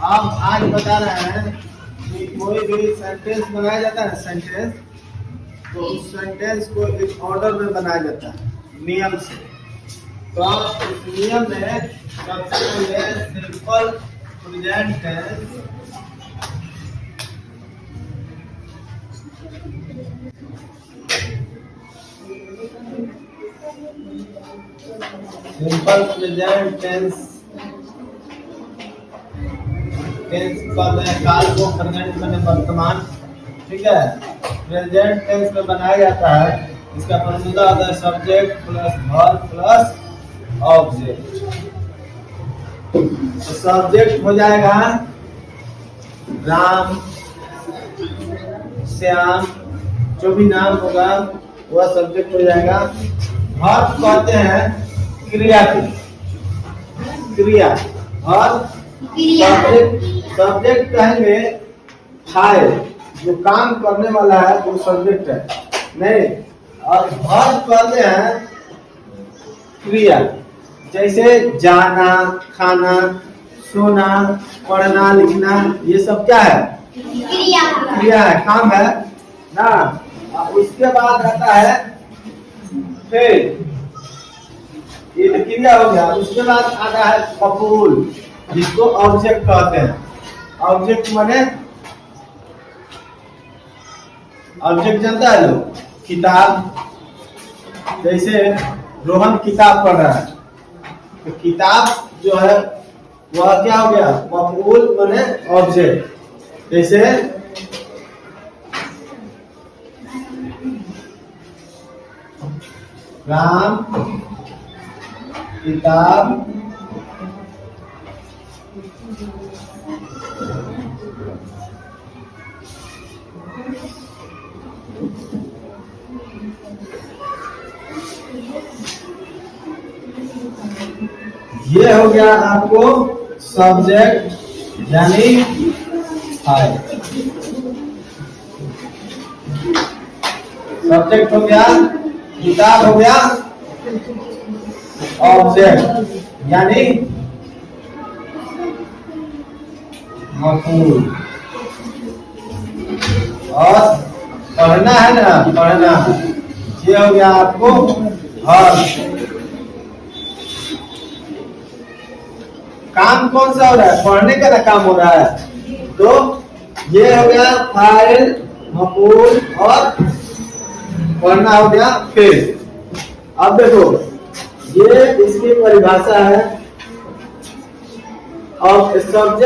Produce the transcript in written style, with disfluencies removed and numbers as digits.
आप आज बता रहे हैं कि कोई भी सेंटेंस बनाया जाता है सेंटेंस, तो उस सेंटेंस को एक ऑर्डर में बनाया जाता है नियम से। तो इस नियम में सबसे पहले simple present tense, simple present tense काल को प्रेजेंट में वर्तमान, ठीक है। प्रेजेंट टेंस में बनाया जाता है, इसका फॉर्मूला होता है subject plus verb plus object. तो सब्जेक्ट हो जाएगा राम, श्याम, जो भी नाम होगा वह सब्जेक्ट हो जाएगा। वर्ब कहते हैं क्रिया की, क्रिया, और सब्जेक्ट कहेंगे फाइल, जो काम करने वाला है वो सब्जेक्ट है नहीं। और वर्ब कहते हैं क्रिया, जैसे जाना, खाना, सोना, पढ़ना, लिखना, ये सब क्या है? क्रिया है, काम है ना। उसके बाद आता है फिर, ये क्रिया हो गया। उसके बाद आता है मफूल, जिसको ऑब्जेक्ट कहते हैं। ऑब्जेक्ट माने, ऑब्जेक्ट जानता है लोग, किताब, जैसे रोहन किताब पढ़ रहा है, तो किताब जो है वह क्या हो गया? मफूल माने ऑब्जेक्ट। जैसे राम किताब ये हो गया आपको सब्जेक्ट यानी फाइल। सब्जेक्ट हो गया, किताब हो गया, ऑब्जेक्ट यानी मफूल। और पढ़ना है ना, पढ़ना, ये हो गया आपको वर्ब। काम कौन सा हो रहा है? पढ़ने का ना काम हो रहा है, तो ये हो गया फाइल, मफूल, और पढ़ना हो गया फिर। अब देखो, ये इसकी परिभाषा है। और सब्जेक्ट